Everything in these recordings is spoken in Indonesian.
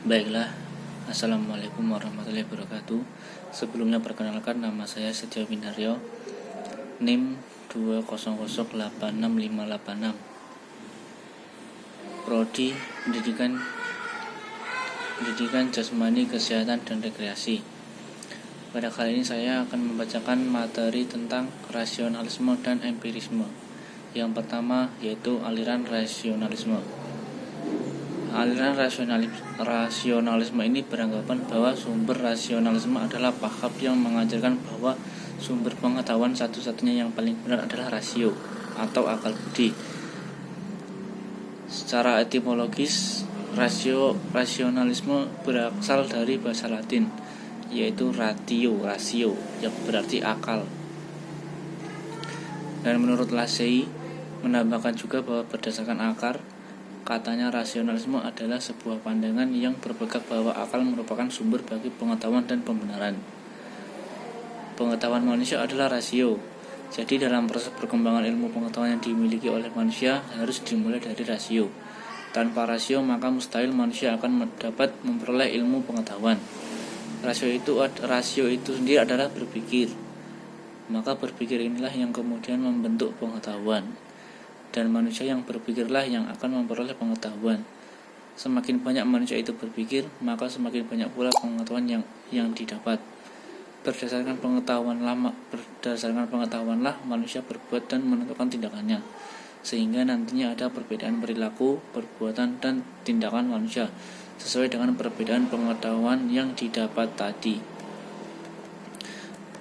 Baiklah, Assalamualaikum warahmatullahi wabarakatuh. Sebelumnya perkenalkan, nama saya Setio Winaryo, NIM 200865586, Prodi Pendidikan Jasmani, Kesehatan, dan Rekreasi. Pada kali ini saya akan membacakan materi tentang rasionalisme dan empirisme. Yang pertama yaitu aliran rasionalisme. Aliran rasionalisme ini beranggapan bahwa sumber rasionalisme adalah paham yang mengajarkan bahwa sumber pengetahuan satu-satunya yang paling benar adalah rasio atau akal budi. Secara etimologis, rasionalisme berasal dari bahasa Latin, yaitu rasio, yang berarti akal. Dan menurut Lassey menambahkan juga bahwa berdasarkan akar, katanya rasionalisme adalah sebuah pandangan yang berpegang bahwa akal merupakan sumber bagi pengetahuan dan pembenaran. Pengetahuan manusia adalah rasio. Jadi dalam proses perkembangan ilmu pengetahuan yang dimiliki oleh manusia harus dimulai dari rasio. Tanpa rasio maka mustahil manusia akan dapat memperoleh ilmu pengetahuan. Rasio itu sendiri adalah berpikir. Maka berpikir inilah yang kemudian membentuk pengetahuan. Dan manusia yang berpikirlah yang akan memperoleh pengetahuan. Semakin banyak manusia itu berpikir, maka semakin banyak pula pengetahuan yang didapat. Berdasarkan pengetahuanlah manusia berbuat dan menentukan tindakannya, sehingga nantinya ada perbedaan perilaku, perbuatan, dan tindakan manusia sesuai dengan perbedaan pengetahuan yang didapat tadi.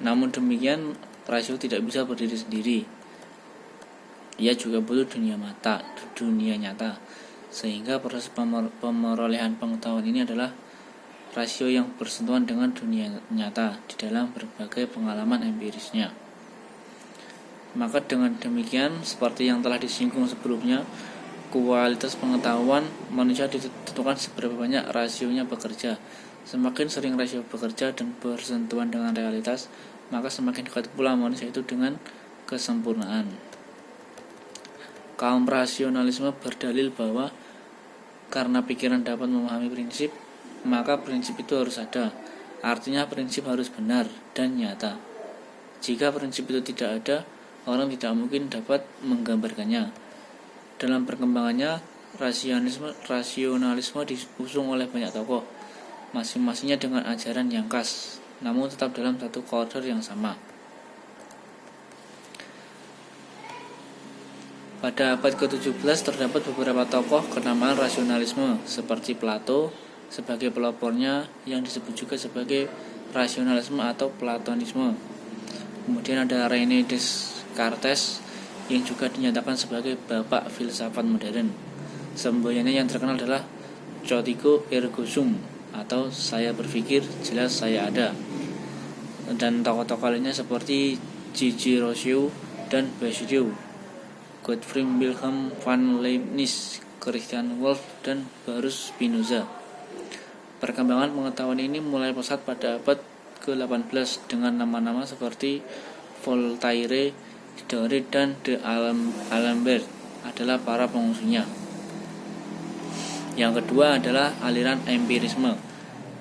Namun demikian, rasio tidak bisa berdiri sendiri. Ia juga butuh dunia nyata, sehingga proses pemerolehan pengetahuan ini adalah rasio yang bersentuhan dengan dunia nyata di dalam berbagai pengalaman empirisnya. Maka dengan demikian, seperti yang telah disinggung sebelumnya, kualitas pengetahuan manusia ditentukan seberapa banyak rasionya bekerja. Semakin sering rasio bekerja dan bersentuhan dengan realitas, maka semakin dekat pula manusia itu dengan kesempurnaan. Kaum rasionalisme berdalil bahwa karena pikiran dapat memahami prinsip, maka prinsip itu harus ada. Artinya prinsip harus benar dan nyata. Jika prinsip itu tidak ada, orang tidak mungkin dapat menggambarkannya. Dalam perkembangannya, rasionalisme diusung oleh banyak tokoh, masing-masingnya dengan ajaran yang khas, namun tetap dalam satu koridor yang sama. Pada abad ke-17 terdapat beberapa tokoh kenamaan rasionalisme seperti Plato sebagai pelopornya yang disebut juga sebagai rasionalisme atau platonisme. Kemudian ada René Descartes yang juga dinyatakan sebagai bapak filsafat modern. Semboyannya yang terkenal adalah Cogito ergo sum atau saya berpikir jelas saya ada. Dan tokoh-tokoh lainnya seperti Gigi Rousseau dan Basidiou, Gottfried Wilhelm van Leibniz, Christian Wolff, dan Baruch Spinoza. Perkembangan pengetahuan ini mulai pesat pada abad ke-18 dengan nama-nama seperti Voltaire, Diderot, dan D'Alembert adalah para pengusungnya. Yang kedua adalah aliran empirisme.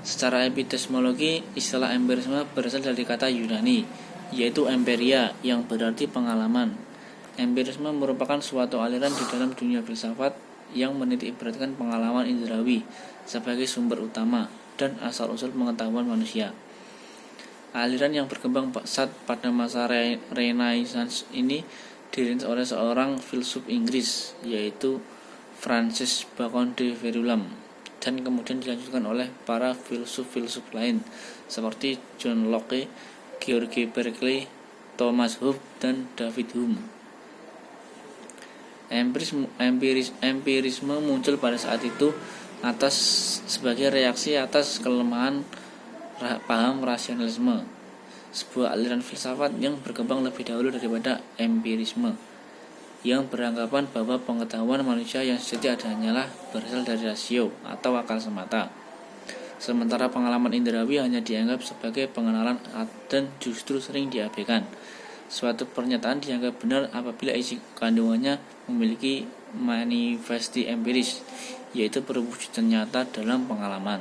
Secara epistemologi, istilah empirisme berasal dari kata Yunani, yaitu emperia, yang berarti pengalaman. Empirisme merupakan suatu aliran di dalam dunia filsafat yang menitikberatkan pengalaman indrawi sebagai sumber utama dan asal-usul pengetahuan manusia. Aliran yang berkembang pesat pada masa Renaissance ini dirintis oleh seorang filsuf Inggris, yaitu Francis Bacon de Verulam, dan kemudian dilanjutkan oleh para filsuf-filsuf lain seperti John Locke, George Berkeley, Thomas Hobbes, dan David Hume. Empirisme muncul pada saat itu sebagai reaksi atas kelemahan paham rasionalisme, sebuah aliran filsafat yang berkembang lebih dahulu daripada empirisme, yang beranggapan bahwa pengetahuan manusia yang sejati hanyalah berasal dari rasio atau akal semata, sementara pengalaman indrawi hanya dianggap sebagai pengenalan dan justru sering diabaikan. Suatu pernyataan dianggap benar apabila isi kandungannya memiliki manifesti empiris yaitu perwujudan nyata dalam pengalaman.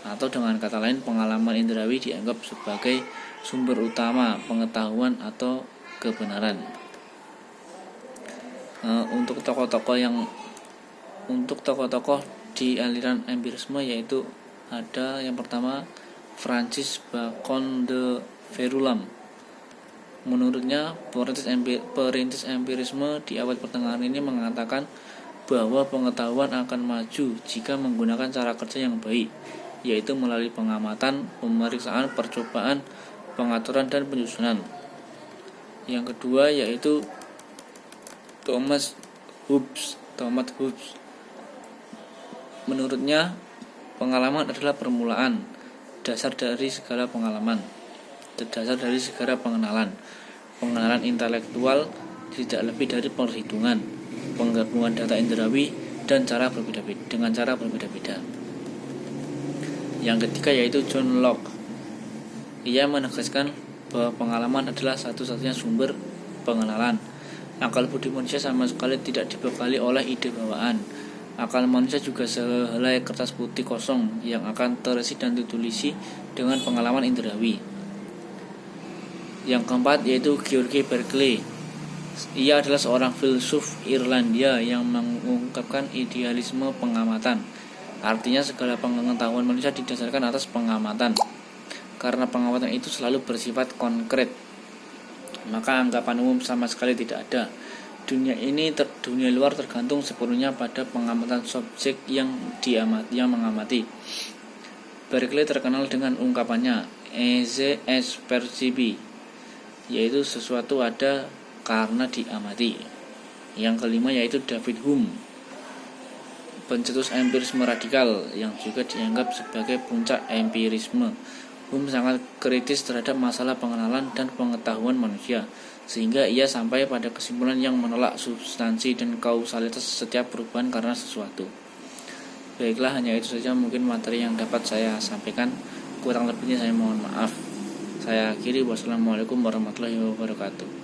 Atau dengan kata lain, pengalaman indrawi dianggap sebagai sumber utama pengetahuan atau kebenaran. Untuk tokoh-tokoh di aliran empirisme yaitu ada yang pertama Francis Bacon de Verulam. Menurutnya, perintis empirisme di abad pertengahan ini mengatakan bahwa pengetahuan akan maju jika menggunakan cara kerja yang baik, yaitu melalui pengamatan, pemeriksaan, percobaan, pengaturan, dan penyusunan. Yang kedua yaitu Thomas Hobbes. Menurutnya, pengalaman adalah permulaan, dasar dari segala pengenalan. Pengenalan intelektual tidak lebih dari perhitungan, penggabungan data indrawi dan dengan cara berbeda-beda. Yang ketiga yaitu John Locke. Ia menegaskan bahwa pengalaman adalah satu-satunya sumber pengenalan. Akal budi manusia sama sekali tidak dibekali oleh ide bawaan. Akal manusia juga sehelai kertas putih kosong yang akan terisi dan ditulisi dengan pengalaman indrawi. Yang keempat yaitu George Berkeley. Ia adalah seorang filsuf Irlandia yang mengungkapkan idealisme pengamatan. Artinya segala pengetahuan manusia didasarkan atas pengamatan. Karena pengamatan itu selalu bersifat konkret, maka anggapan umum sama sekali tidak ada. Dunia luar tergantung sepenuhnya pada pengamatan subjek yang mengamati. Berkeley terkenal dengan ungkapannya "Esse est percipi", yaitu sesuatu ada karena diamati. Yang kelima yaitu David Hume, pencetus empirisme radikal yang juga dianggap sebagai puncak empirisme. Hume sangat kritis terhadap masalah pengenalan dan pengetahuan manusia, sehingga ia sampai pada kesimpulan yang menolak substansi dan kausalitas setiap perubahan karena sesuatu. Baiklah, hanya itu saja mungkin materi yang dapat saya sampaikan. Kurang lebihnya saya mohon maaf. Saya akhiri. Wassalamualaikum warahmatullahi wabarakatuh.